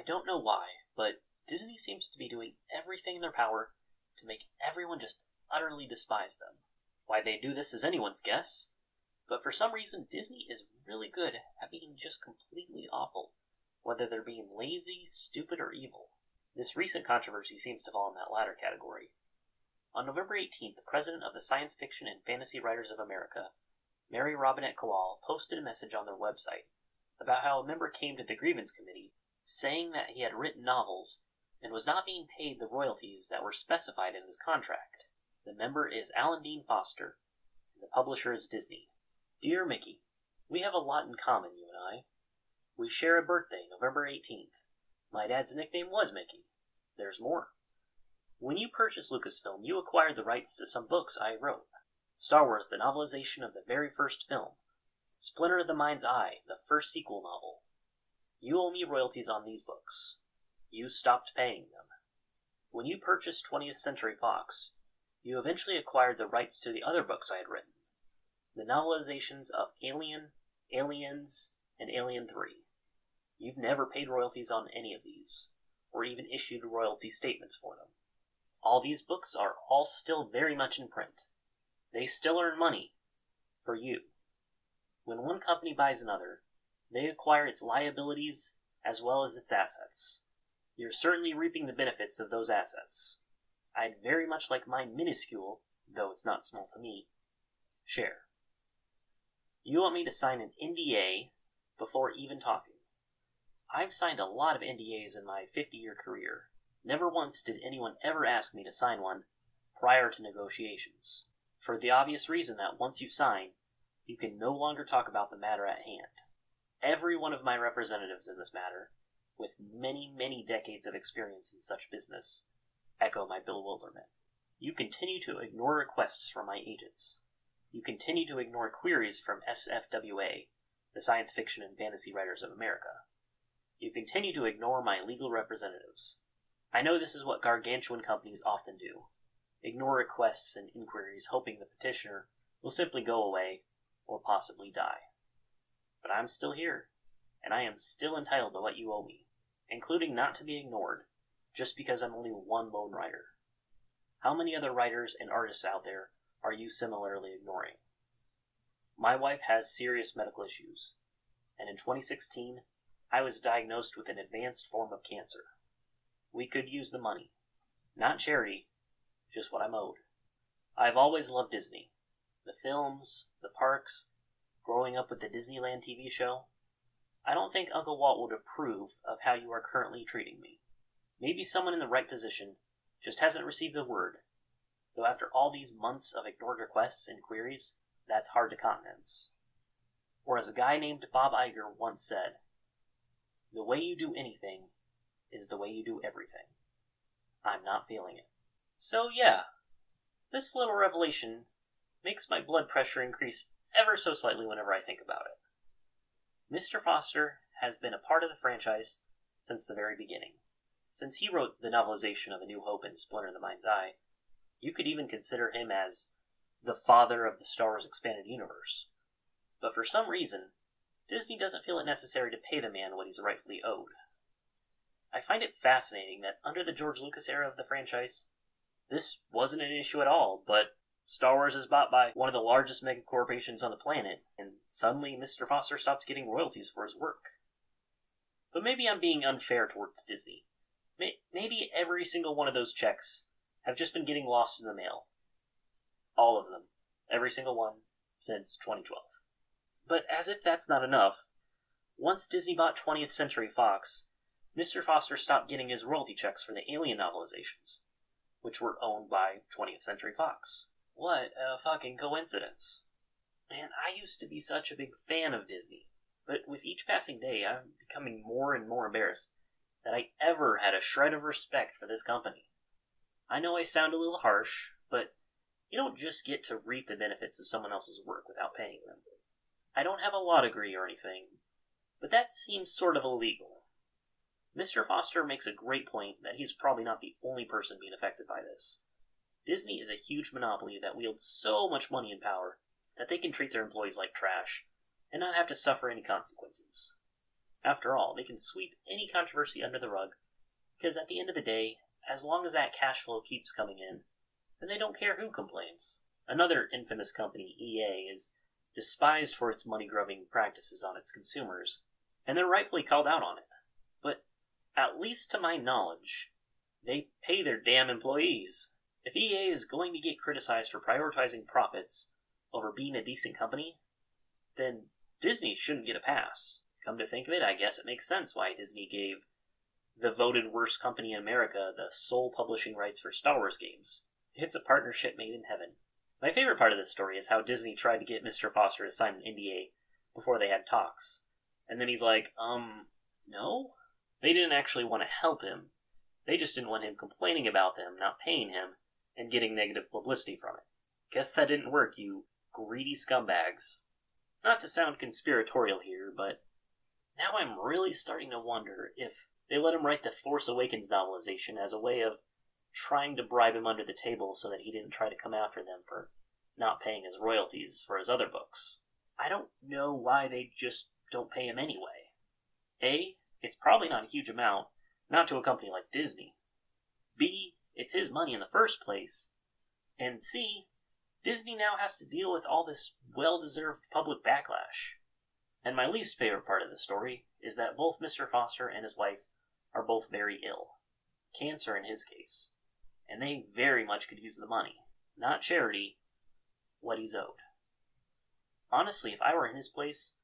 don't know why, but Disney seems to be doing everything in their power to make everyone just utterly despise them. Why they do this is anyone's guess, but for some reason Disney is really good at being just completely awful, whether they're being lazy, stupid, or evil. This recent controversy seems to fall in that latter category. On November 18th, the president of the Science Fiction and Fantasy Writers of America, Mary Robinette Kowal, posted a message on their website about how a member came to the grievance committee saying that he had written novels and was not being paid the royalties that were specified in his contract. The member is Alan Dean Foster, and the publisher is Disney. Dear Mickey, we have a lot in common, you and I. We share a birthday, November 18th. My dad's nickname was Mickey. There's more. When you purchased Lucasfilm, you acquired the rights to some books I wrote. Star Wars, the novelization of the very first film. Splinter of the Mind's Eye, the first sequel novel. You owe me royalties on these books. You stopped paying them. When you purchased 20th Century Fox, you eventually acquired the rights to the other books I had written. The novelizations of Alien, Aliens, and Alien 3. You've never paid royalties on any of these, or even issued royalty statements for them. All these books are all still very much in print. They still earn money. For you. When one company buys another, they acquire its liabilities as well as its assets. You're certainly reaping the benefits of those assets. I'd very much like my minuscule, though it's not small to me, share. You want me to sign an NDA before even talking. I've signed a lot of NDAs in my 50-year career. Never once did anyone ever ask me to sign one prior to negotiations, for the obvious reason that once you sign, you can no longer talk about the matter at hand. Every one of my representatives in this matter, with many, many decades of experience in such business, echo my bewilderment. You continue to ignore requests from my agents. You continue to ignore queries from SWFA, the Science Fiction and Fantasy Writers of America. You continue to ignore my legal representatives. I know this is what gargantuan companies often do. Ignore requests and inquiries, hoping the petitioner will simply go away or possibly die. But I'm still here, and I am still entitled to what you owe me, including not to be ignored, just because I'm only one lone writer. How many other writers and artists out there are you similarly ignoring? My wife has serious medical issues, and in 2016, I was diagnosed with an advanced form of cancer. We could use the money. Not charity, just what I'm owed. I've always loved Disney. The films, the parks, growing up with the Disneyland TV show. I don't think Uncle Walt would approve of how you are currently treating me. Maybe someone in the right position just hasn't received the word, though after all these months of ignored requests and queries, that's hard to countenance. Or as a guy named Bob Iger once said, the way you do anything is the way you do everything. I'm not feeling it. So yeah, this little revelation makes my blood pressure increase ever so slightly whenever I think about it. Mr. Foster has been a part of the franchise since the very beginning. Since he wrote the novelization of A New Hope and Splinter of the Mind's Eye, you could even consider him as the father of the Star Wars Expanded Universe. But for some reason, Disney doesn't feel it necessary to pay the man what he's rightfully owed. I find it fascinating that under the George Lucas era of the franchise, this wasn't an issue at all, but Star Wars is bought by one of the largest megacorporations on the planet, and suddenly Mr. Foster stops getting royalties for his work. But maybe I'm being unfair towards Disney. Maybe every single one of those checks have just been getting lost in the mail. All of them. Every single one since 2012. But as if that's not enough, once Disney bought 20th Century Fox, Mr. Foster stopped getting his royalty checks for the Alien novelizations, which were owned by 20th Century Fox. What a fucking coincidence. Man, I used to be such a big fan of Disney, but with each passing day, I'm becoming more and more embarrassed that I ever had a shred of respect for this company. I know I sound a little harsh, but you don't just get to reap the benefits of someone else's work without paying them. I don't have a law degree or anything, but that seems sort of illegal. Mr. Foster makes a great point that he's probably not the only person being affected by this. Disney is a huge monopoly that wields so much money and power that they can treat their employees like trash and not have to suffer any consequences. After all, they can sweep any controversy under the rug, because at the end of the day, as long as that cash flow keeps coming in, then they don't care who complains. Another infamous company, EA, is despised for its money-grubbing practices on its consumers, and they're rightfully called out on it. But, at least to my knowledge, they pay their damn employees. If EA is going to get criticized for prioritizing profits over being a decent company, then Disney shouldn't get a pass. Come to think of it, I guess it makes sense why Disney gave the voted worst company in America the sole publishing rights for Star Wars games. It's a partnership made in heaven. My favorite part of this story is how Disney tried to get Mr. Foster to sign an NDA before they had talks. And then he's like, no? They didn't actually want to help him. They just didn't want him complaining about them, not paying him, and getting negative publicity from it. Guess that didn't work, you greedy scumbags. Not to sound conspiratorial here, but now I'm really starting to wonder if they let him write the Force Awakens novelization as a way of trying to bribe him under the table so that he didn't try to come after them for not paying his royalties for his other books. I don't know why they just don't pay him anyway. A, it's probably not a huge amount, not to a company like Disney. B, it's his money in the first place. And C, Disney now has to deal with all this well-deserved public backlash. And my least favorite part of the story is that both Mr. Foster and his wife are both very ill. Cancer in his case. And they very much could use the money. Not charity, what he's owed. Honestly, if I were in his place,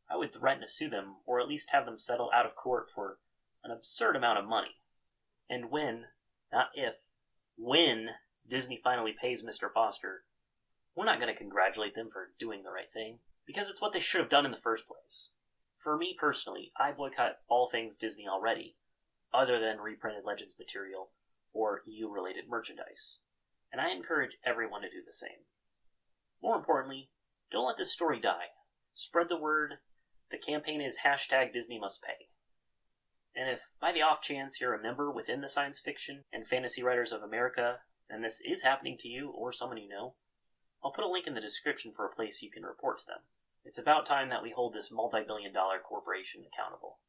I would threaten to sue them, or at least have them settle out of court for an absurd amount of money. And when, not if, when Disney finally pays Mr. Foster, we're not going to congratulate them for doing the right thing, because it's what they should have done in the first place. For me personally, I boycott all things Disney already, other than reprinted Legends material or EU-related merchandise, and I encourage everyone to do the same. More importantly, don't let this story die. Spread the word. The campaign is #DisneyMustPay. And if, by the off chance, you're a member within the Science Fiction and Fantasy Writers of America, and this is happening to you or someone you know, I'll put a link in the description for a place you can report to them. It's about time that we hold this multi-billion-dollar corporation accountable.